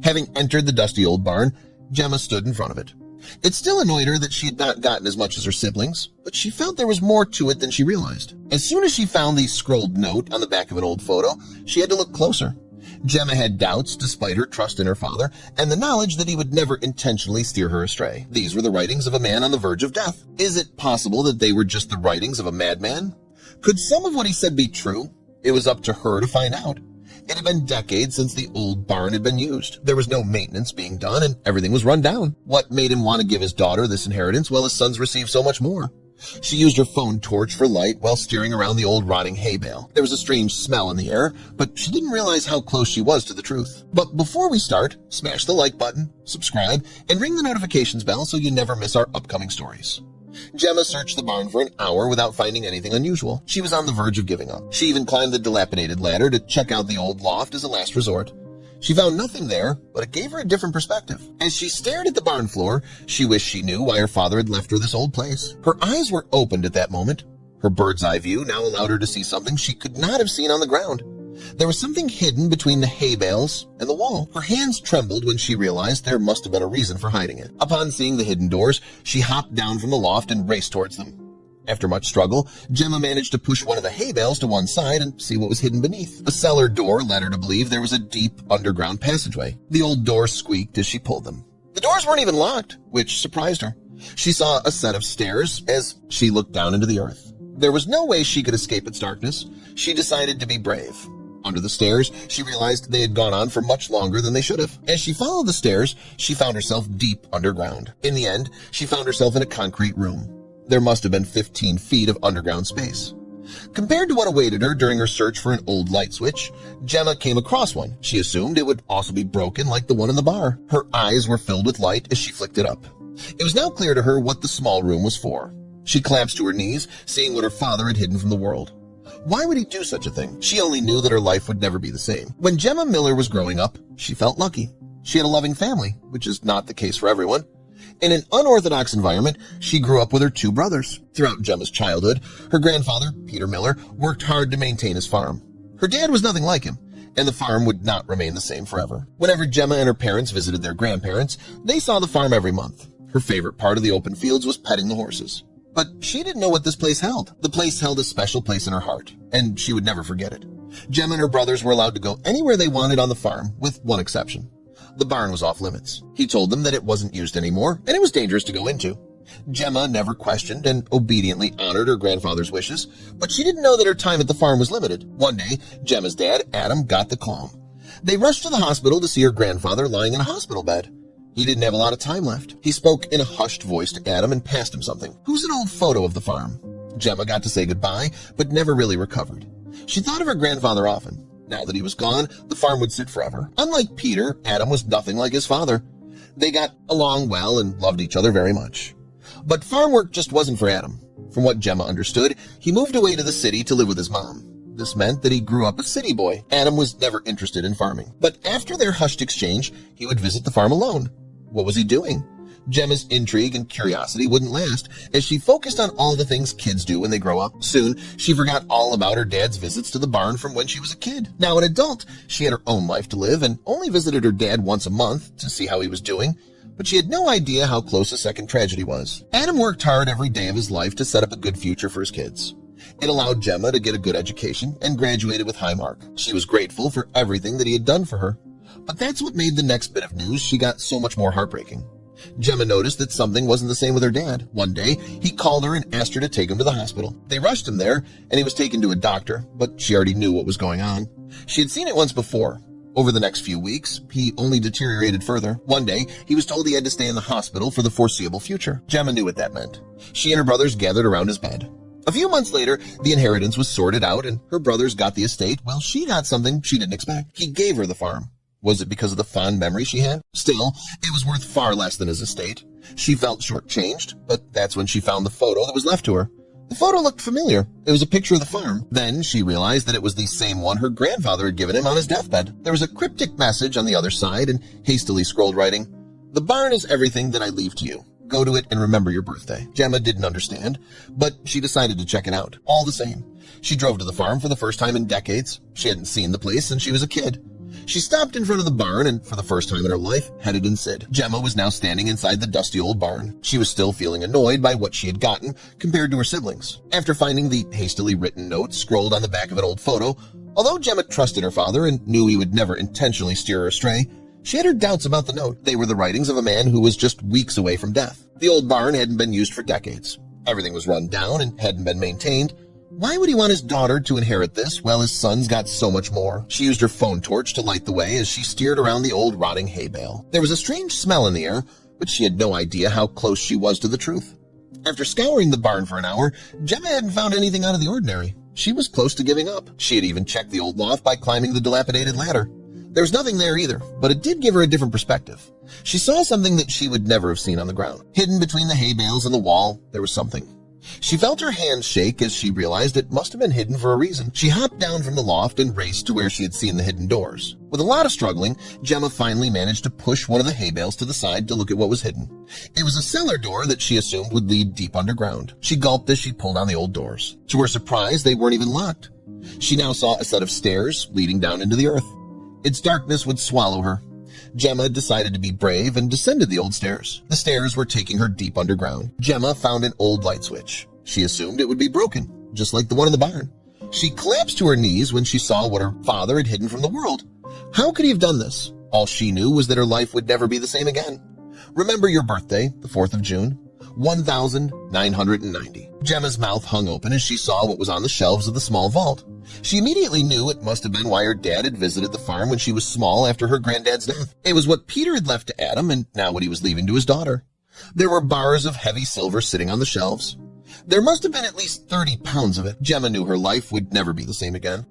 Having entered the dusty old barn, Gemma stood in front of it. It still annoyed her that she had not gotten as much as her siblings, but she felt there was more to it than she realized. As soon as she found the scrolled note on the back of an old photo, she had to look closer. Gemma had doubts despite her trust in her father and the knowledge that he would never intentionally steer her astray. These were the writings of a man on the verge of death. Is it possible that they were just the writings of a madman? Could some of what he said be true? It was up to her to find out. It had been decades since the old barn had been used. There was no maintenance being done and everything was run down. What made him want to give his daughter this inheritance while his sons received so much more? She used her phone torch for light while steering around the old rotting hay bale. There was a strange smell in the air, but she didn't realize how close she was to the truth. But before we start, smash the like button, subscribe, and ring the notifications bell so you never miss our upcoming stories. Gemma searched the barn for an hour without finding anything unusual. She was on the verge of giving up. She even climbed the dilapidated ladder to check out the old loft as a last resort. She found nothing there, but it gave her a different perspective. As she stared at the barn floor, she wished she knew why her father had left her this old place. Her eyes were opened at that moment. Her bird's eye view now allowed her to see something she could not have seen on the ground. There was something hidden between the hay bales and the wall. Her hands trembled when she realized there must have been a reason for hiding it. Upon seeing the hidden doors, she hopped down from the loft and raced towards them. After much struggle, Gemma managed to push one of the hay bales to one side and see what was hidden beneath. A cellar door led her to believe there was a deep underground passageway. The old doors squeaked as she pulled them. The doors weren't even locked, which surprised her. She saw a set of stairs as she looked down into the earth. There was no way she could escape its darkness. She decided to be brave. Under the stairs, she realized they had gone on for much longer than they should have. As she followed the stairs, she found herself deep underground. In the end, she found herself in a concrete room. There must have been 15 feet of underground space. Compared to what awaited her during her search for an old light switch, Gemma came across one. She assumed it would also be broken like the one in the bar. Her eyes were filled with light as she flicked it up. It was now clear to her what the small room was for. She collapsed to her knees, seeing what her father had hidden from the world. Why would he do such a thing? She only knew that her life would never be the same. When Gemma Miller was growing up, she felt lucky. She had a loving family, which is not the case for everyone. In an unorthodox environment, she grew up with her two brothers. Throughout Gemma's childhood, her grandfather, Peter Miller, worked hard to maintain his farm. Her dad was nothing like him, and the farm would not remain the same forever. Whenever Gemma and her parents visited their grandparents, they saw the farm every month. Her favorite part of the open fields was petting the horses. But she didn't know what this place held. The place held a special place in her heart, and she would never forget it. Gemma and her brothers were allowed to go anywhere they wanted on the farm, with one exception. The barn was off limits. He told them that it wasn't used anymore, and it was dangerous to go into. Gemma never questioned and obediently honored her grandfather's wishes, but she didn't know that her time at the farm was limited. One day, Gemma's dad, Adam, got the call. They rushed to the hospital to see her grandfather lying in a hospital bed. He didn't have a lot of time left. He spoke in a hushed voice to Adam and passed him something. It was an old photo of the farm. Gemma got to say goodbye, but never really recovered. She thought of her grandfather often. Now that he was gone, the farm would sit forever. Unlike Peter, Adam was nothing like his father. They got along well and loved each other very much. But farm work just wasn't for Adam. From what Gemma understood, he moved away to the city to live with his mom. This meant that he grew up a city boy. Adam was never interested in farming. But after their hushed exchange, he would visit the farm alone. What was he doing? Gemma's intrigue and curiosity wouldn't last as she focused on all the things kids do when they grow up. Soon, she forgot all about her dad's visits to the barn from when she was a kid. Now an adult, she had her own life to live and only visited her dad once a month to see how he was doing, but she had no idea how close a second tragedy was. Adam worked hard every day of his life to set up a good future for his kids. It allowed Gemma to get a good education and graduated with high mark. She was grateful for everything that he had done for her. But that's what made the next bit of news she got so much more heartbreaking. Gemma noticed that something wasn't the same with her dad. One day, he called her and asked her to take him to the hospital. They rushed him there, and he was taken to a doctor, but she already knew what was going on. She had seen it once before. Over the next few weeks, he only deteriorated further. One day, he was told he had to stay in the hospital for the foreseeable future. Gemma knew what that meant. She and her brothers gathered around his bed. A few months later, the inheritance was sorted out, and her brothers got the estate. Well, she got something she didn't expect. He gave her the farm. Was it because of the fond memory she had? Still, it was worth far less than his estate. She felt shortchanged, but that's when she found the photo that was left to her. The photo looked familiar. It was a picture of the farm. Then she realized that it was the same one her grandfather had given him on his deathbed. There was a cryptic message on the other side and hastily scrolled writing, "The barn is everything that I leave to you. Go to it and remember your birthday." Gemma didn't understand, but she decided to check it out. All the same, she drove to the farm for the first time in decades. She hadn't seen the place since she was a kid. She stopped in front of the barn and, for the first time in her life, headed inside. Gemma was now standing inside the dusty old barn. She was still feeling annoyed by what she had gotten compared to her siblings. After finding the hastily written note scrolled on the back of an old photo, although Gemma trusted her father and knew he would never intentionally steer her astray, she had her doubts about the note. They were the writings of a man who was just weeks away from death. The old barn hadn't been used for decades. Everything was run down and hadn't been maintained. Why would he want his daughter to inherit this while his son's got so much more? She used her phone torch to light the way as she steered around the old rotting hay bale. There was a strange smell in the air, but she had no idea how close she was to the truth. After scouring the barn for an hour, Gemma hadn't found anything out of the ordinary. She was close to giving up. She had even checked the old loft by climbing the dilapidated ladder. There was nothing there either, but it did give her a different perspective. She saw something that she would never have seen on the ground. Hidden between the hay bales and the wall, there was something. She felt her hands shake as she realized it must have been hidden for a reason. She hopped down from the loft and raced to where she had seen the hidden doors. With a lot of struggling, Gemma finally managed to push one of the hay bales to the side to look at what was hidden. It was a cellar door that she assumed would lead deep underground. She gulped as she pulled on the old doors. To her surprise, they weren't even locked. She now saw a set of stairs leading down into the earth. Its darkness would swallow her. Gemma decided to be brave and descended the old stairs. The stairs were taking her deep underground. Gemma found an old light switch. She assumed it would be broken, just like the one in the barn. She collapsed to her knees when she saw what her father had hidden from the world. How could he have done this? All she knew was that her life would never be the same again. Remember your birthday, the 4th of June? 1990. Gemma's mouth hung open as she saw what was on the shelves of the small vault. She immediately knew it must have been why her dad had visited the farm when she was small after her granddad's death. It was what Peter had left to Adam and now what he was leaving to his daughter. There were bars of heavy silver sitting on the shelves. There must have been at least 30 pounds of it. Gemma knew her life would never be the same again.